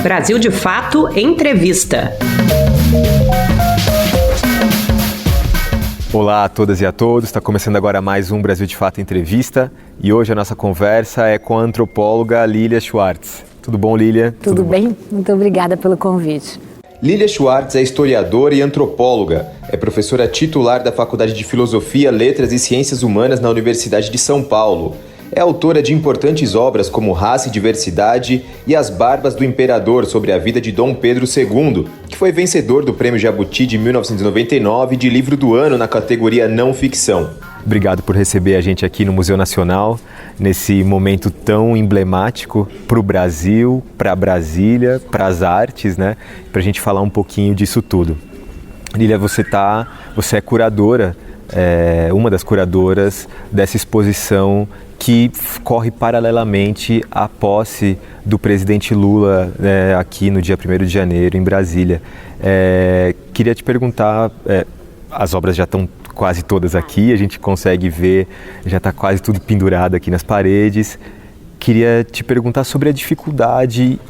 Brasil de Fato Entrevista. Olá a todas e a todos, está começando agora mais um Brasil de Fato Entrevista e hoje a nossa conversa é com a antropóloga Lilia Schwartz. Tudo bom, Lilia? Tudo bem? Muito obrigada pelo convite. Lilia Schwartz é historiadora e antropóloga, é professora titular da Faculdade de Filosofia, Letras e Ciências Humanas na Universidade de São Paulo. É autora de importantes obras como Raça e Diversidade e As Barbas do Imperador, sobre a vida de Dom Pedro II, que foi vencedor do Prêmio Jabuti de 1999 de Livro do Ano na categoria Não Ficção. Obrigado por receber a gente aqui no Museu Nacional, nesse momento tão emblemático para o Brasil, para Brasília, para as artes, né? Para a gente falar um pouquinho disso tudo. Lilia, você é curadora, uma das curadoras dessa exposição que corre paralelamente à posse do presidente Lula aqui no dia 1º de janeiro, em Brasília. Queria te perguntar, as obras já estão quase todas aqui, a gente consegue ver, já está quase tudo pendurado aqui nas paredes. Queria te perguntar sobre a dificuldade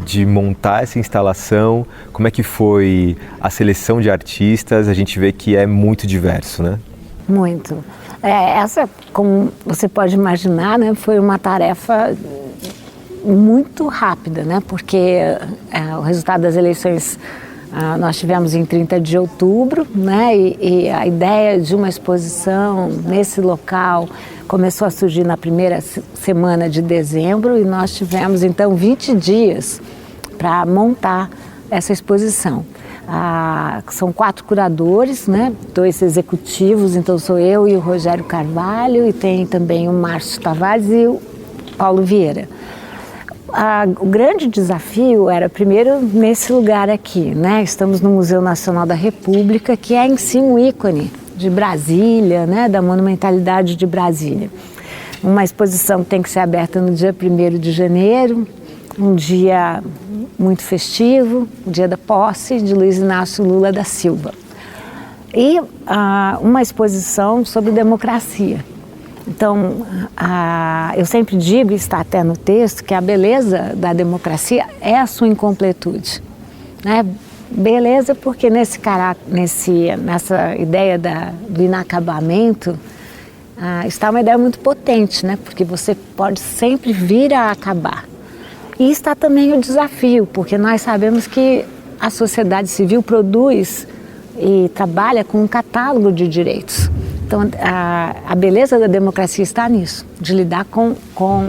de montar essa instalação, como é que foi a seleção de artistas, a gente vê que é muito diverso, né? Muito. Essa, como você pode imaginar, né, foi uma tarefa muito rápida, né, porque o resultado das eleições nós tivemos em 30 de outubro, né, e a ideia de uma exposição nesse local começou a surgir na primeira semana de dezembro e nós tivemos então 20 dias para montar essa exposição. São 4 curadores, né? 2 executivos, então sou eu e o Rogério Carvalho, e tem também o Márcio Tavares e o Paulo Vieira. O grande desafio era, primeiro, nesse lugar aqui, né? Estamos no Museu Nacional da República, que é em si um ícone de Brasília, né? Da monumentalidade de Brasília. Uma exposição tem que ser aberta no dia 1º de janeiro, um dia muito festivo, o dia da posse de Luiz Inácio Lula da Silva. E uma exposição sobre democracia. Então, eu sempre digo, e está até no texto, que a beleza da democracia é a sua incompletude. Né? Beleza porque nessa ideia do inacabamento está uma ideia muito potente, né? Porque você pode sempre vir a acabar. E está também o desafio, porque nós sabemos que a sociedade civil produz e trabalha com um catálogo de direitos. Então, a beleza da democracia está nisso, de lidar com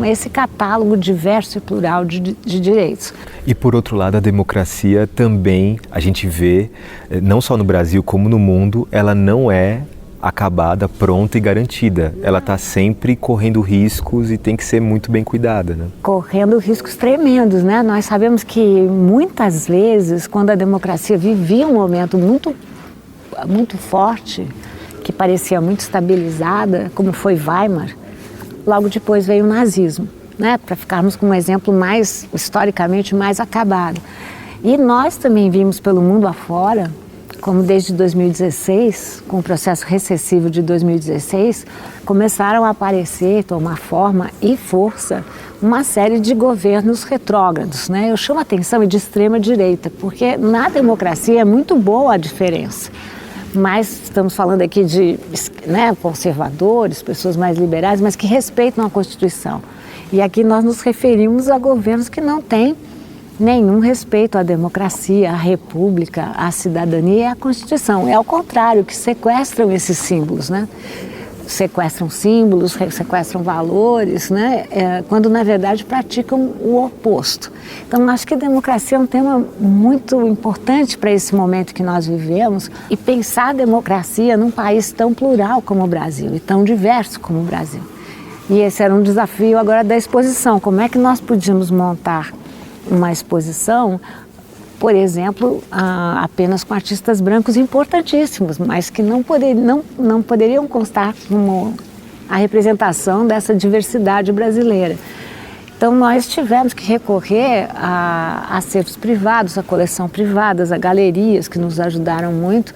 esse catálogo diverso e plural de direitos. E, por outro lado, a democracia também, a gente vê, não só no Brasil como no mundo, ela não é acabada, pronta e garantida. Ela está sempre correndo riscos e tem que ser muito bem cuidada, né? Correndo riscos tremendos, né? Nós sabemos que muitas vezes, quando a democracia vivia um momento muito, muito forte, que parecia muito estabilizada, como foi Weimar, logo depois veio o nazismo, né? Para ficarmos com um exemplo historicamente mais acabado. E nós também vimos pelo mundo afora, como desde 2016, com o processo recessivo de 2016, começaram a aparecer, tomar forma e força, uma série de governos retrógrados, né? Eu chamo a atenção de extrema direita, porque na democracia é muito boa a diferença. Mas estamos falando aqui de conservadores, pessoas mais liberais, mas que respeitam a Constituição. E aqui nós nos referimos a governos que não têm nenhum respeito à democracia, à república, à cidadania e à Constituição. É ao contrário, que sequestram esses símbolos, né? Sequestram símbolos, sequestram valores, né? Quando na verdade praticam o oposto. Então acho que a democracia é um tema muito importante para esse momento que nós vivemos, e pensar a democracia num país tão plural como o Brasil e tão diverso como o Brasil. E esse era um desafio agora da exposição. Como é que nós podíamos montar uma exposição, por exemplo, apenas com artistas brancos importantíssimos, mas que não poderiam constar como a representação dessa diversidade brasileira. Então nós tivemos que recorrer a acervos privados, a coleção privadas, a galerias que nos ajudaram muito,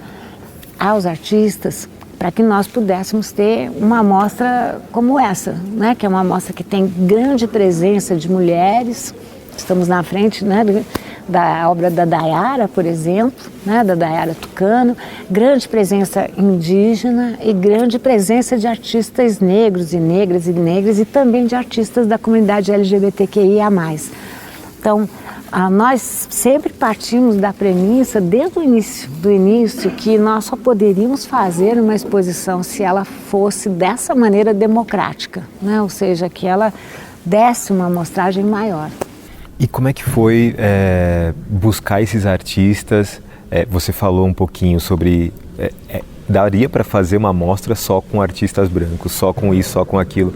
aos artistas, para que nós pudéssemos ter uma amostra como essa, né? Que é uma amostra que tem grande presença de mulheres, Estamos na frente, né, da obra da Dayara, por exemplo, né, da Dayara Tucano, grande presença indígena e grande presença de artistas negros e negras e também de artistas da comunidade LGBTQIA+. Então, nós sempre partimos da premissa, desde o início, que nós só poderíamos fazer uma exposição se ela fosse dessa maneira democrática, né? Ou seja, que ela desse uma amostragem maior. E como é que foi buscar esses artistas? Você falou um pouquinho sobre... daria para fazer uma mostra só com artistas brancos, só com isso, só com aquilo.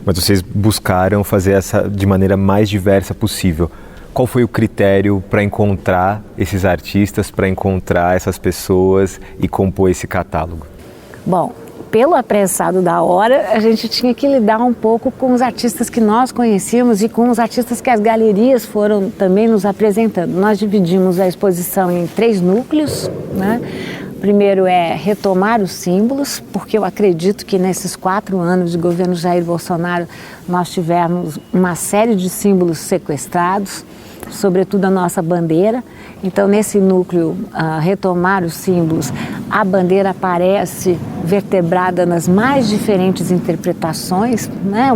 Mas vocês buscaram fazer essa de maneira mais diversa possível. Qual foi o critério para encontrar esses artistas, para encontrar essas pessoas e compor esse catálogo? Bom, pelo apressado da hora, a gente tinha que lidar um pouco com os artistas que nós conhecíamos e com os artistas que as galerias foram também nos apresentando. Nós dividimos a exposição em 3 núcleos, né? Primeiro é retomar os símbolos, porque eu acredito que nesses 4 anos de governo Jair Bolsonaro nós tivemos uma série de símbolos sequestrados, sobretudo a nossa bandeira. Então, nesse núcleo, retomar os símbolos, a bandeira aparece vertebrada nas mais diferentes interpretações, né?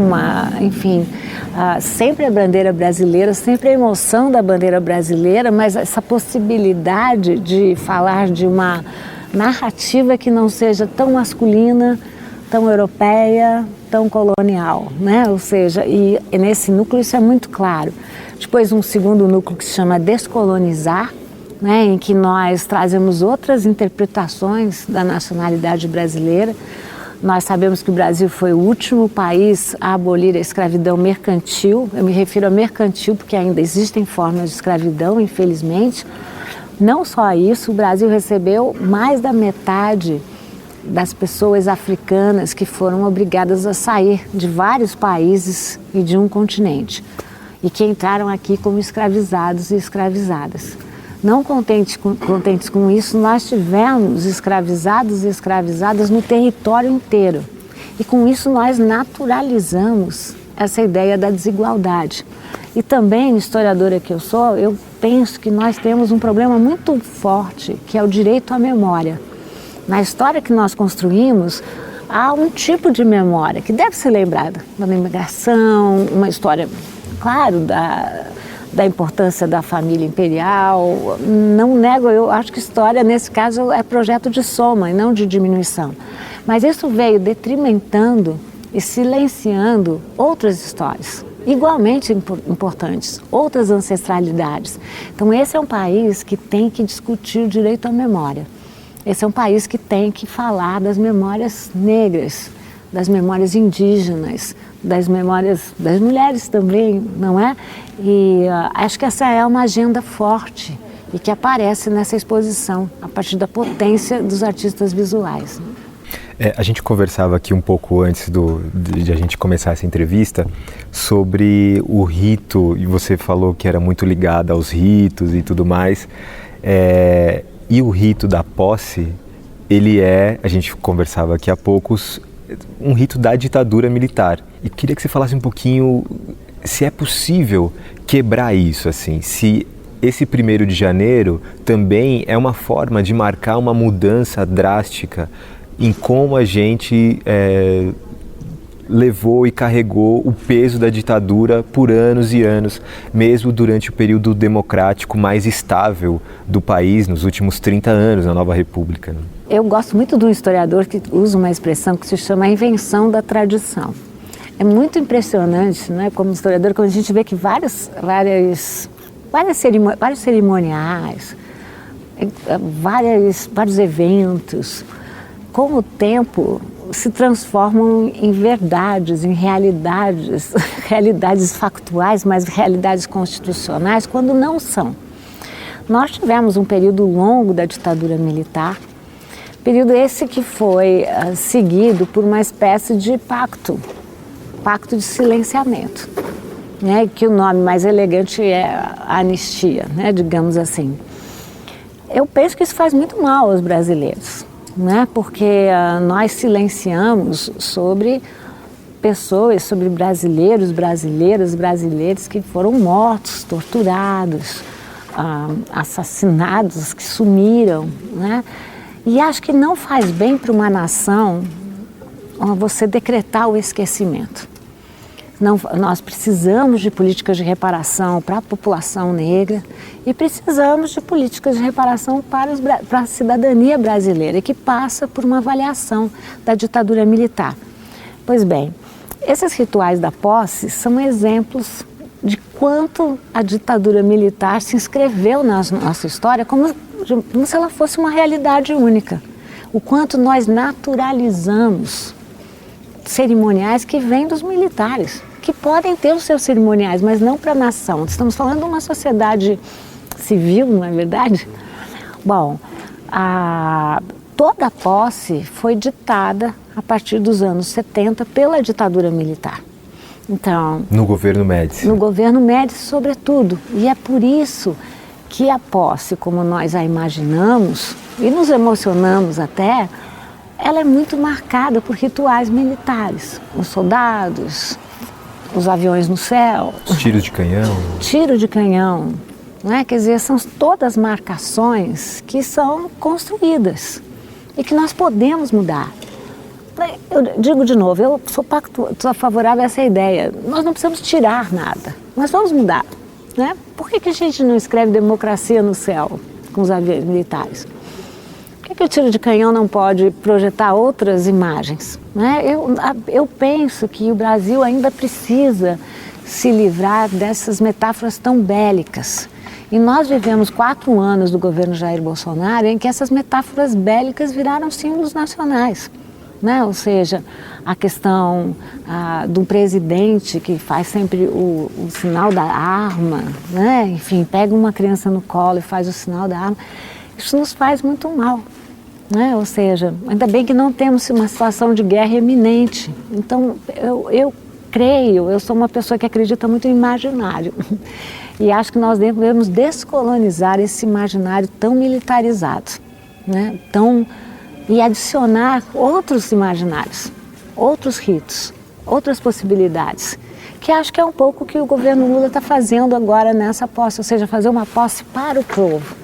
Sempre a bandeira brasileira, sempre a emoção da bandeira brasileira, mas essa possibilidade de falar de uma narrativa que não seja tão masculina, tão europeia, tão colonial, né? Ou seja, e nesse núcleo isso é muito claro. Depois um segundo núcleo que se chama Descolonizar, né, em que nós trazemos outras interpretações da nacionalidade brasileira. Nós sabemos que o Brasil foi o último país a abolir a escravidão mercantil. Eu me refiro a mercantil porque ainda existem formas de escravidão, infelizmente. Não só isso, o Brasil recebeu mais da metade das pessoas africanas que foram obrigadas a sair de vários países e de um continente e que entraram aqui como escravizados e escravizadas. Não contentes com isso, nós tivemos escravizados e escravizadas no território inteiro. E com isso nós naturalizamos essa ideia da desigualdade. E também, historiadora que eu sou, eu penso que nós temos um problema muito forte, que é o direito à memória. Na história que nós construímos, há um tipo de memória que deve ser lembrada. Da imigração, uma história, claro, da importância da família imperial. Não nego, eu acho que história, nesse caso, é projeto de soma e não de diminuição. Mas isso veio detrimentando e silenciando outras histórias, igualmente importantes, outras ancestralidades. Então, esse é um país que tem que discutir o direito à memória. Esse é um país que tem que falar das memórias negras, das memórias indígenas, das memórias das mulheres também, não é? E acho que essa é uma agenda forte e que aparece nessa exposição, a partir da potência dos artistas visuais. A gente conversava aqui um pouco antes de a gente começar essa entrevista sobre o rito, e você falou que era muito ligada aos ritos e tudo mais. E o rito da posse, ele a gente conversava aqui há poucos, um rito da ditadura militar. E queria que você falasse um pouquinho se é possível quebrar isso, assim, se esse 1º de janeiro também é uma forma de marcar uma mudança drástica em como a gente levou e carregou o peso da ditadura por anos e anos, mesmo durante o período democrático mais estável do país, nos últimos 30 anos, na Nova República. Eu gosto muito de um historiador que usa uma expressão que se chama a invenção da tradição. É muito impressionante, né, como historiador, quando a gente vê que vários cerimoniais, vários eventos, com o tempo se transformam em verdades, em realidades, realidades factuais, mas realidades constitucionais, quando não são. Nós tivemos um período longo da ditadura militar, período esse que foi seguido por uma espécie de pacto de silenciamento, né, que o nome mais elegante é a anistia, né, digamos assim. Eu penso que isso faz muito mal aos brasileiros, né, porque nós silenciamos sobre pessoas, sobre brasileiros, brasileiras que foram mortos, torturados, assassinados, que sumiram, né? E acho que não faz bem para uma nação você decretar o esquecimento. Nós precisamos de políticas de reparação para a população negra e precisamos de políticas de reparação para a cidadania brasileira, que passa por uma avaliação da ditadura militar. Pois bem, esses rituais da posse são exemplos de quanto a ditadura militar se inscreveu na nossa história como se ela fosse uma realidade única. O quanto nós naturalizamos cerimoniais que vêm dos militares, que podem ter os seus cerimoniais, mas não para a nação. Estamos falando de uma sociedade civil, não é verdade? Bom, toda a posse foi ditada a partir dos anos 70 pela ditadura militar. Então, no governo Médici. No governo Médici, sobretudo. E é por isso que a posse, como nós a imaginamos, e nos emocionamos até, ela é muito marcada por rituais militares. Os soldados, os aviões no céu. Os tiros de canhão. Tiro de canhão. Não é? Quer dizer, são todas marcações que são construídas e que nós podemos mudar. Eu digo de novo, eu sou favorável a essa ideia. Nós não precisamos tirar nada, nós vamos mudar, né? Por que a gente não escreve democracia no céu com os aviões militares? Por que o tiro de canhão não pode projetar outras imagens, né? Eu penso que o Brasil ainda precisa se livrar dessas metáforas tão bélicas. E nós vivemos 4 anos do governo Jair Bolsonaro em que essas metáforas bélicas viraram símbolos nacionais. Né? Ou seja, a questão do presidente que faz sempre o sinal da arma, né? Enfim, pega uma criança no colo e faz o sinal da arma, isso nos faz muito mal, né? Ou seja, ainda bem que não temos uma situação de guerra iminente. Então, eu sou uma pessoa que acredita muito em imaginário e acho que nós devemos descolonizar esse imaginário tão militarizado, né? E adicionar outros imaginários, outros ritos, outras possibilidades, que acho que é um pouco o que o governo Lula está fazendo agora nessa posse, ou seja, fazer uma posse para o povo,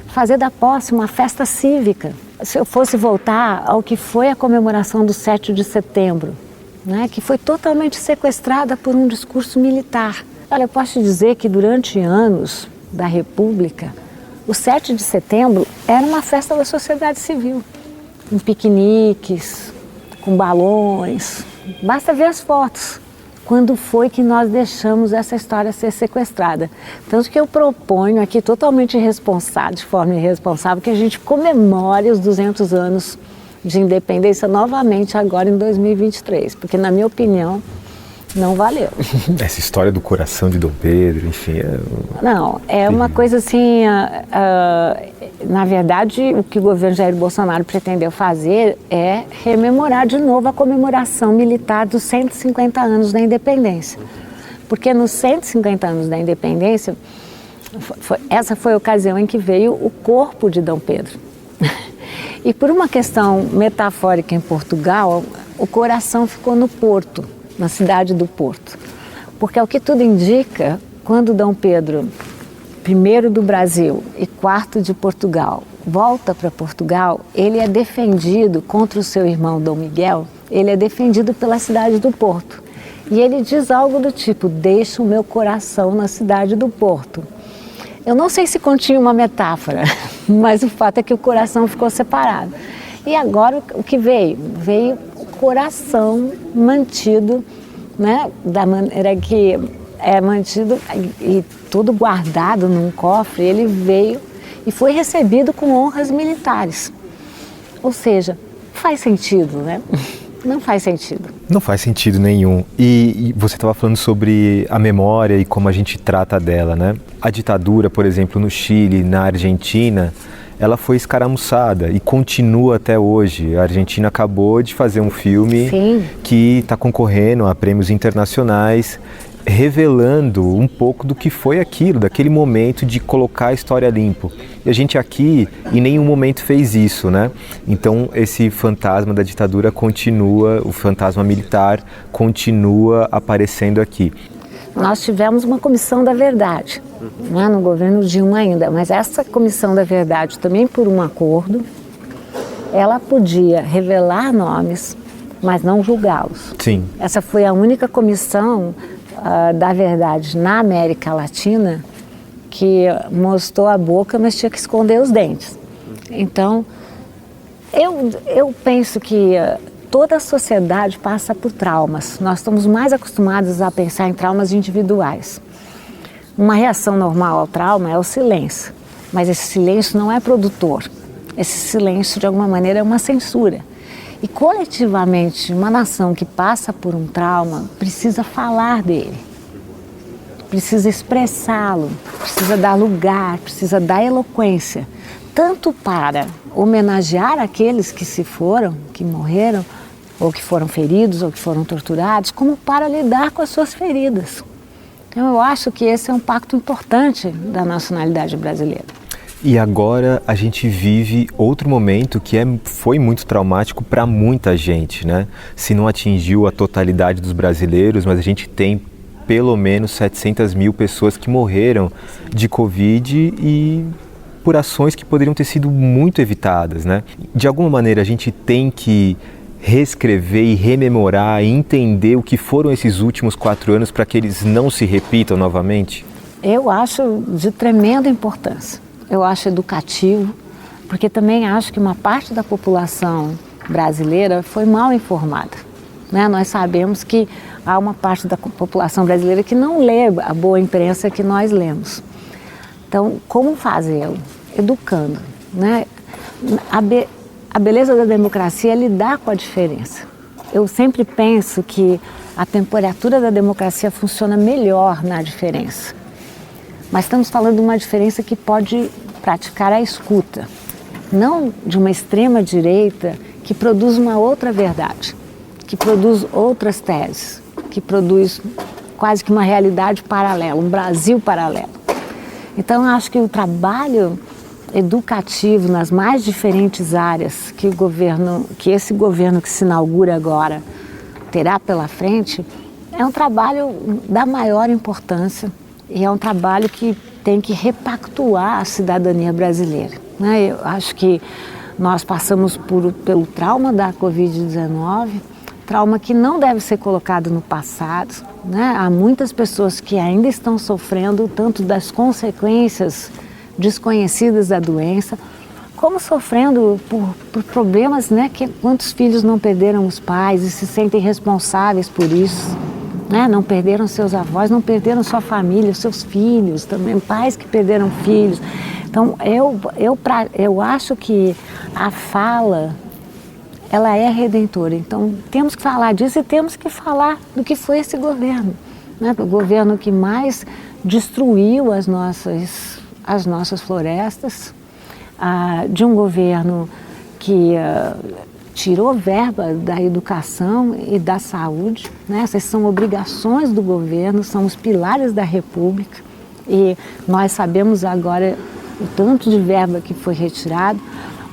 fazer da posse uma festa cívica. Se eu fosse voltar ao que foi a comemoração do 7 de setembro, né, que foi totalmente sequestrada por um discurso militar. Olha, eu posso te dizer que durante anos da República, o 7 de setembro era uma festa da sociedade civil. Com piqueniques, com balões, basta ver as fotos. Quando foi que nós deixamos essa história ser sequestrada? Tanto que eu proponho aqui, totalmente irresponsável, de forma irresponsável, que a gente comemore os 200 anos de independência novamente agora em 2023, porque na minha opinião não valeu. Essa história do coração de Dom Pedro, enfim... Não, é uma coisa assim... na verdade, o que o governo Jair Bolsonaro pretendeu fazer é rememorar de novo a comemoração militar dos 150 anos da independência. Porque nos 150 anos da independência, essa foi a ocasião em que veio o corpo de Dom Pedro. E por uma questão metafórica em Portugal, o coração ficou no Porto, na cidade do Porto. Porque, ao que tudo indica, quando Dom Pedro, I do Brasil e IV de Portugal, volta para Portugal, ele é defendido contra o seu irmão Dom Miguel, ele é defendido pela cidade do Porto. E ele diz algo do tipo, deixa o meu coração na cidade do Porto. Eu não sei se continha uma metáfora, mas o fato é que o coração ficou separado. E agora o que veio? Veio o coração mantido, né, da maneira que é mantido e tudo guardado num cofre. Ele veio e foi recebido com honras militares. Ou seja, faz sentido, né? Não faz sentido. Não faz sentido nenhum. E você estava falando sobre a memória e como a gente trata dela, né? A ditadura, por exemplo, no Chile, na Argentina, ela foi escaramuçada e continua até hoje. A Argentina acabou de fazer um filme Sim. que está concorrendo a prêmios internacionais, revelando um pouco do que foi aquilo, daquele momento de colocar a história limpo. E a gente aqui em nenhum momento fez isso, né? Então esse fantasma da ditadura continua, o fantasma militar continua aparecendo aqui. Nós tivemos uma comissão da verdade, né, no governo Dilma ainda, mas essa comissão da verdade, também por um acordo, ela podia revelar nomes, mas não julgá-los. Sim. Essa foi a única comissão da verdade na América Latina que mostrou a boca, mas tinha que esconder os dentes. Então, eu penso que toda a sociedade passa por traumas. Nós estamos mais acostumados a pensar em traumas individuais. Uma reação normal ao trauma é o silêncio, mas esse silêncio não é produtor. Esse silêncio, de alguma maneira, é uma censura. E coletivamente, uma nação que passa por um trauma precisa falar dele, precisa expressá-lo, precisa dar lugar, precisa dar eloquência, tanto para homenagear aqueles que se foram, que morreram, ou que foram feridos, ou que foram torturados, como para lidar com as suas feridas. Então eu acho que esse é um pacto importante da nacionalidade brasileira. E agora a gente vive outro momento que foi muito traumático para muita gente, né? Se não atingiu a totalidade dos brasileiros, mas a gente tem pelo menos 700 mil pessoas que morreram de Covid e por ações que poderiam ter sido muito evitadas, né? De alguma maneira a gente tem que reescrever e rememorar e entender o que foram esses últimos 4 anos para que eles não se repitam novamente? Eu acho de tremenda importância. Eu acho educativo, porque também acho que uma parte da população brasileira foi mal informada, né? Nós sabemos que há uma parte da população brasileira que não lê a boa imprensa que nós lemos. Então, como fazê-lo? Educando, né? A beleza da democracia é lidar com a diferença. Eu sempre penso que a temperatura da democracia funciona melhor na diferença. Mas estamos falando de uma diferença que pode praticar a escuta, não de uma extrema direita que produz uma outra verdade, que produz outras teses, que produz quase que uma realidade paralela, um Brasil paralelo. Então, eu acho que o trabalho educativo nas mais diferentes áreas que esse governo que se inaugura agora terá pela frente, é um trabalho da maior importância e é um trabalho que tem que repactuar a cidadania brasileira, né? Eu acho que nós passamos pelo trauma da Covid-19, trauma que não deve ser colocado no passado, né? Há muitas pessoas que ainda estão sofrendo tanto das consequências desconhecidas da doença, como sofrendo por problemas, né? Quantos filhos não perderam os pais e se sentem responsáveis por isso, né? Não perderam seus avós, não perderam sua família, seus filhos, também pais que perderam filhos. Então, eu acho que a fala, ela é redentora. Então, temos que falar disso e temos que falar do que foi esse governo, né? O governo que mais destruiu as nossas florestas, de um governo que tirou verba da educação e da saúde, né? Essas são obrigações do governo, são os pilares da República e nós sabemos agora o tanto de verba que foi retirado.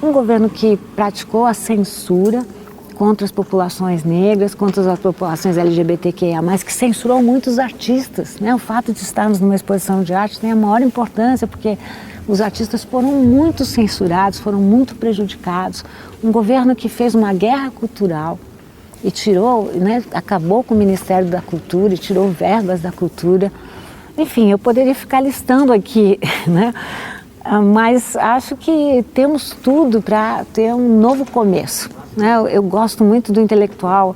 Um governo que praticou a censura contra as populações negras, contra as populações LGBTQIA+, que censurou muitos artistas, né? O fato de estarmos numa exposição de arte tem a maior importância, porque os artistas foram muito censurados, foram muito prejudicados. Um governo que fez uma guerra cultural e tirou, né, acabou com o Ministério da Cultura e tirou verbas da cultura. Enfim, eu poderia ficar listando aqui, né? Mas acho que temos tudo para ter um novo começo, né? Eu gosto muito do intelectual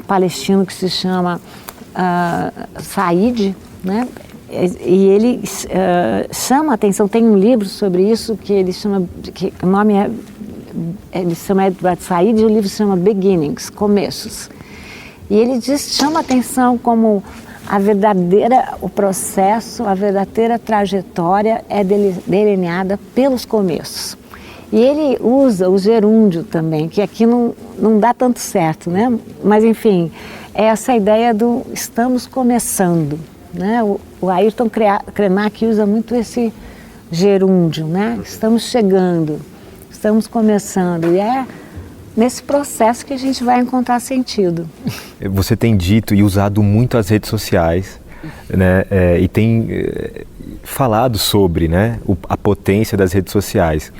palestino que se chama Said, né? E ele chama a atenção, tem um livro sobre isso que ele chama, que o nome ele chama Edward Said e o livro se chama Beginnings, Começos. E ele chama a atenção como o processo, a verdadeira trajetória é delineada pelos começos. E ele usa o gerúndio também, que aqui não dá tanto certo, né? Mas enfim, é essa ideia do estamos começando, né? O Ayrton Krenak usa muito gerúndio, né? Estamos chegando, estamos começando, e é nesse processo que a gente vai encontrar sentido. Você tem dito e usado muito as redes sociais, né? E tem falado sobre, né, a potência das redes sociais.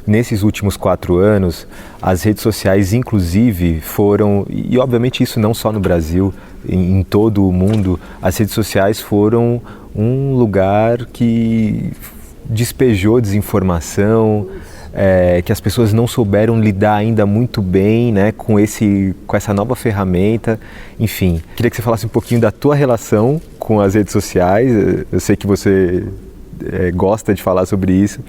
Nesses últimos 4 anos, as redes sociais, inclusive, foram, e obviamente isso não só no Brasil, em todo o mundo, as redes sociais foram um lugar que despejou desinformação, que as pessoas não souberam lidar ainda muito bem, né, com essa nova ferramenta. Enfim, queria que você falasse um pouquinho da tua relação com as redes sociais. Eu sei que você gosta de falar sobre isso,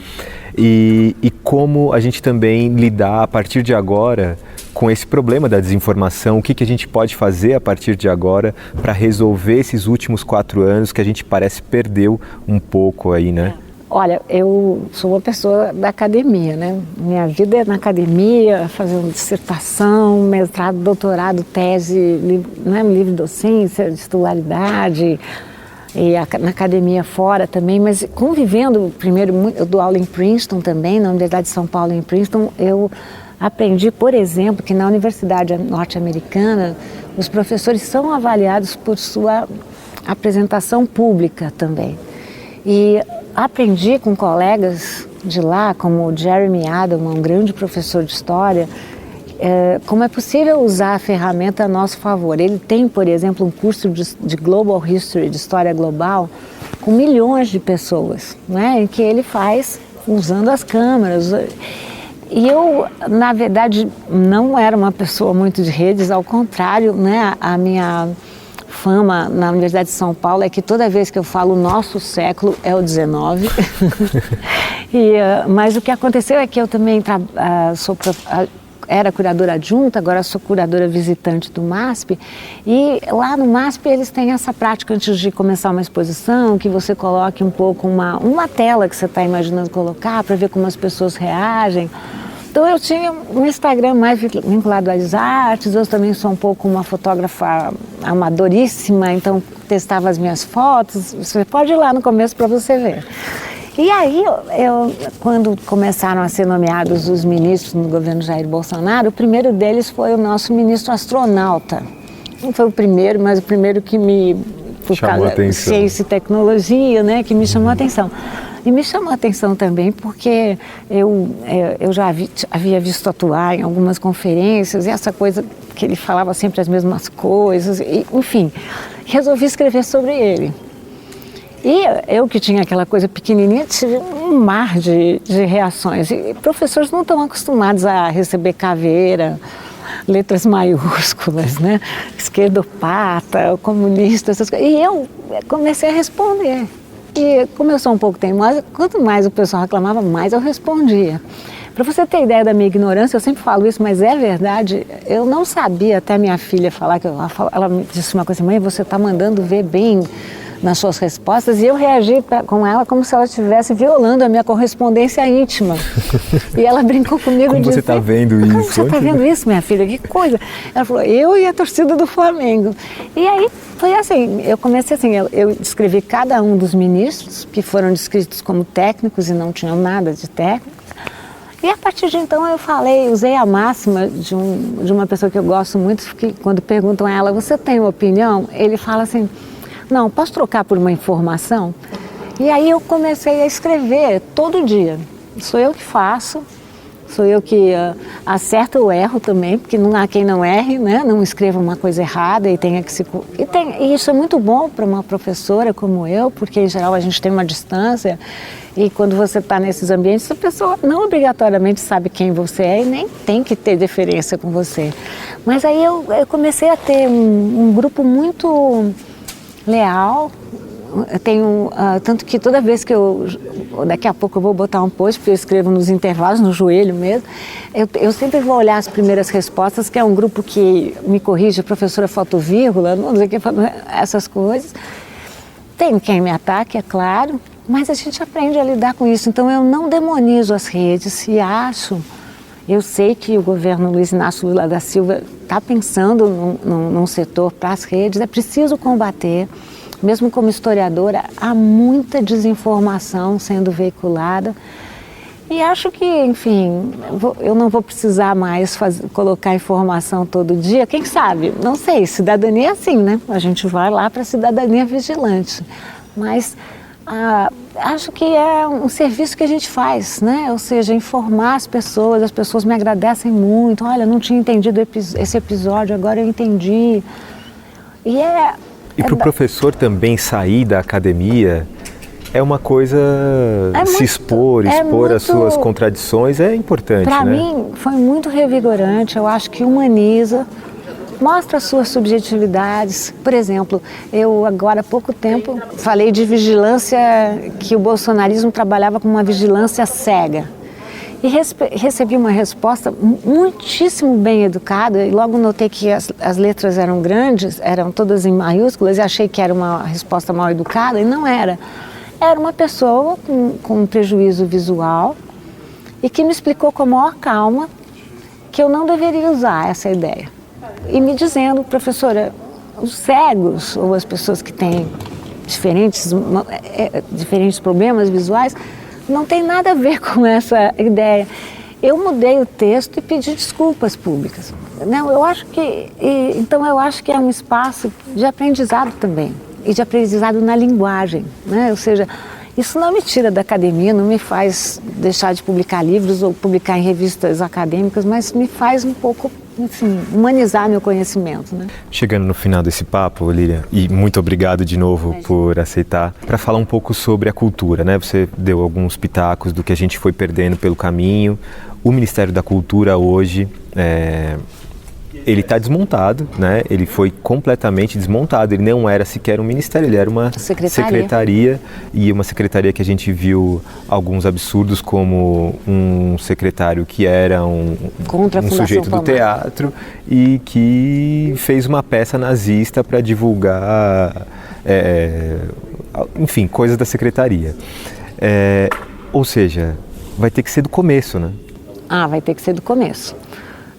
e como a gente também lidar a partir de agora com esse problema da desinformação. O que a gente pode fazer a partir de agora para resolver esses últimos 4 anos que a gente parece perdeu um pouco aí, né? Olha, eu sou uma pessoa da academia, né? Minha vida é na academia, fazendo dissertação, mestrado, doutorado, tese, né? Livre docência, titularidade, e na academia fora também, mas convivendo, primeiro, eu dou aula em Princeton também, na Universidade de São Paulo em Princeton, eu aprendi, por exemplo, que na Universidade norte-americana, os professores são avaliados por sua apresentação pública também. E aprendi com colegas de lá, como o Jeremy Adelman, um grande professor de história, como é possível usar a ferramenta a nosso favor. Ele tem, por exemplo, um curso de Global History, de História Global, com milhões de pessoas, né, em que ele faz usando as câmeras. E eu, na verdade, não era uma pessoa muito de redes, ao contrário, né, a minha fama na Universidade de São Paulo é que toda vez que eu falo nosso século é o 19. Mas o que aconteceu é que eu também era curadora adjunta, agora sou curadora visitante do MASP, e lá no MASP eles têm essa prática antes de começar uma exposição, que você coloque um pouco uma tela que você está imaginando colocar para ver como as pessoas reagem. Então eu tinha um Instagram mais vinculado às artes, eu também sou um pouco uma fotógrafa amadoríssima, então testava as minhas fotos, você pode ir lá no começo para você ver. E aí, quando começaram a ser nomeados os ministros no governo Jair Bolsonaro, o primeiro deles foi o nosso ministro astronauta. Não foi o primeiro, mas o primeiro que por chamou causa de ciência e tecnologia, né, que me chamou a atenção. E me chamou a atenção também porque eu já havia visto atuar em algumas conferências, e essa coisa que ele falava sempre as mesmas coisas, e, enfim, resolvi escrever sobre ele. E eu que tinha aquela coisa pequenininha, tive um mar de reações. E professores não estão acostumados a receber caveira, letras maiúsculas, né? Esquerdopata, comunista, essas coisas. E eu comecei a responder. E como eu sou um pouco teimosa, quanto mais o pessoal reclamava, mais eu respondia. Para você ter ideia da minha ignorância, eu sempre falo isso, mas é verdade, eu não sabia até minha filha falar, ela me disse uma coisa, mãe, você está mandando ver bem nas suas respostas, e eu reagi com ela como se ela estivesse violando a minha correspondência íntima. E ela brincou comigo e disse, você está vendo isso? Como você está vendo isso, minha filha? Que coisa! Ela falou, eu e a torcida do Flamengo. E aí foi assim, eu comecei assim, eu descrevi cada um dos ministros, que foram descritos como técnicos e não tinham nada de técnicos. E a partir de então eu usei a máxima de uma pessoa que eu gosto muito, que quando perguntam a ela, você tem uma opinião? Ele fala assim, não, posso trocar por uma informação? E aí eu comecei a escrever todo dia. Sou eu que faço, sou eu que acerto ou erro também, porque não há quem não erre, né? Não escreva uma coisa errada e tenha que se... E isso é muito bom para uma professora como eu, porque em geral a gente tem uma distância, e quando você está nesses ambientes, a pessoa não obrigatoriamente sabe quem você é e nem tem que ter deferência com você. Mas aí eu comecei a ter um grupo muito leal. Eu tenho, tanto que toda vez que daqui a pouco eu vou botar um post, porque eu escrevo nos intervalos, no joelho mesmo, eu sempre vou olhar as primeiras respostas, que é um grupo que me corrige, a professora faltou vírgula, não sei o que, essas coisas. Tem quem me ataque, é claro, mas a gente aprende a lidar com isso. Então eu não demonizo as redes e eu sei que o governo Luiz Inácio Lula da Silva está pensando num setor para as redes, é preciso combater, mesmo como historiadora, há muita desinformação sendo veiculada. E acho que, enfim, eu não vou precisar mais colocar informação todo dia. Quem sabe? Não sei, cidadania é assim, né? A gente vai lá para a cidadania vigilante. Mas acho que é um serviço que a gente faz, né? Ou seja, informar as pessoas me agradecem muito. Olha, não tinha entendido esse episódio, agora eu entendi. E para o professor também sair da academia é uma coisa, se expor as suas contradições é importante, né? Para mim foi muito revigorante, eu acho que humaniza, mostra as suas subjetividades. Por exemplo, eu agora há pouco tempo falei de vigilância, que o bolsonarismo trabalhava com uma vigilância cega. E recebi uma resposta muitíssimo bem educada, e logo notei que as letras eram grandes, eram todas em maiúsculas, e achei que era uma resposta mal educada, e não era. Era uma pessoa com um prejuízo visual e que me explicou com a maior calma que eu não deveria usar essa ideia. E me dizendo, professora, os cegos ou as pessoas que têm diferentes problemas visuais não tem nada a ver com essa ideia. Eu mudei o texto e pedi desculpas públicas. Não, eu acho que é um espaço de aprendizado também. E de aprendizado na linguagem, né? Ou seja, isso não me tira da academia, não me faz deixar de publicar livros ou publicar em revistas acadêmicas, mas me faz um pouco, enfim, humanizar meu conhecimento, né? Chegando no final desse papo, Lília, e muito obrigado de novo por aceitar, para falar um pouco sobre a cultura, né? Você deu alguns pitacos do que a gente foi perdendo pelo caminho. O Ministério da Cultura hoje ele está desmontado, né? Ele foi completamente desmontado. Ele não era sequer um ministério, ele era uma secretaria. E uma secretaria que a gente viu alguns absurdos, como um secretário que era um sujeito do teatro e que fez uma peça nazista para divulgar, enfim, coisas da secretaria. Ou seja, vai ter que ser do começo, né? Vai ter que ser do começo.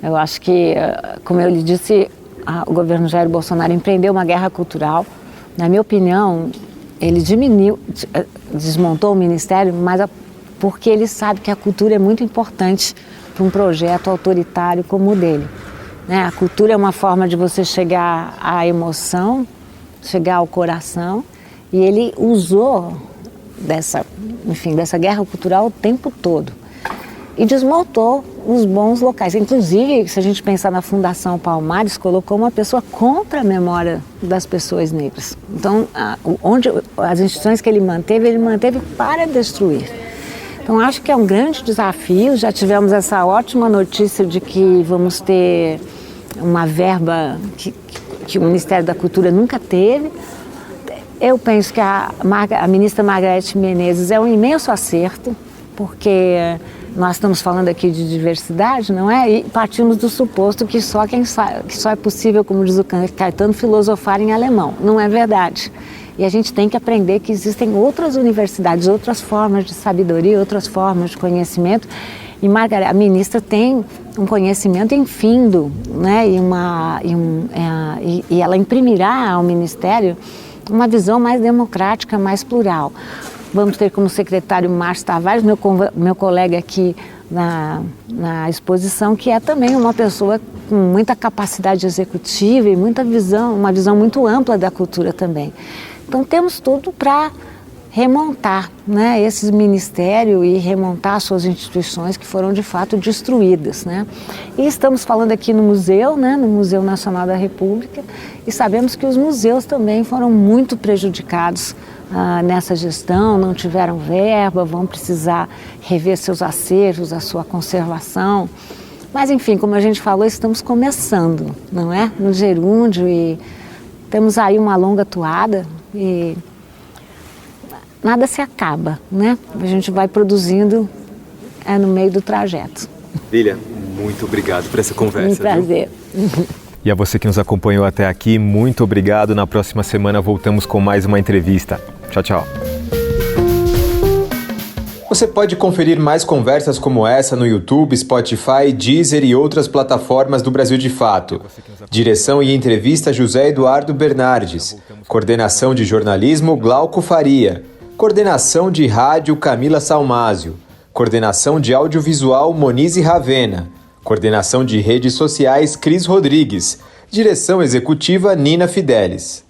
Eu acho que, como eu lhe disse, o governo Jair Bolsonaro empreendeu uma guerra cultural. Na minha opinião, ele desmontou o Ministério, mas porque ele sabe que a cultura é muito importante para um projeto autoritário como o dele, né? A cultura é uma forma de você chegar à emoção, chegar ao coração, e ele usou dessa guerra cultural o tempo todo. E desmontou os bons locais. Inclusive, se a gente pensar na Fundação Palmares, colocou uma pessoa contra a memória das pessoas negras. Então, onde as instituições que ele manteve para destruir. Então, acho que é um grande desafio. Já tivemos essa ótima notícia de que vamos ter uma verba que o Ministério da Cultura nunca teve. Eu penso que a ministra Margarete Menezes é um imenso acerto, porque nós estamos falando aqui de diversidade, não é? E partimos do suposto que só é possível, como diz o Caetano, filosofar em alemão. Não é verdade. E a gente tem que aprender que existem outras universidades, outras formas de sabedoria, outras formas de conhecimento. E a ministra tem um conhecimento infindo, né? E ela imprimirá ao Ministério uma visão mais democrática, mais plural. Vamos ter como secretário Márcio Tavares, meu colega aqui na exposição, que é também uma pessoa com muita capacidade executiva e uma visão muito ampla da cultura também. Então temos tudo para remontar, né, esses ministérios e remontar suas instituições que foram de fato destruídas, né? E estamos falando aqui no museu, né, no Museu Nacional da República, e sabemos que os museus também foram muito prejudicados nessa gestão, não tiveram verba, vão precisar rever seus acervos, a sua conservação. Mas enfim, como a gente falou, estamos começando, não é? No gerúndio, e temos aí uma longa toada e nada se acaba, né? A gente vai produzindo no meio do trajeto. Lília, muito obrigado por essa conversa. Um prazer. E a você que nos acompanhou até aqui, muito obrigado. Na próxima semana voltamos com mais uma entrevista. Tchau, tchau. Você pode conferir mais conversas como essa no YouTube, Spotify, Deezer e outras plataformas do Brasil de Fato. Direção e entrevista José Eduardo Bernardes. Coordenação de jornalismo, Glauco Faria. Coordenação de rádio, Camila Salmásio. Coordenação de audiovisual, Monize Ravena. Coordenação de redes sociais, Cris Rodrigues. Direção executiva, Nina Fidelis.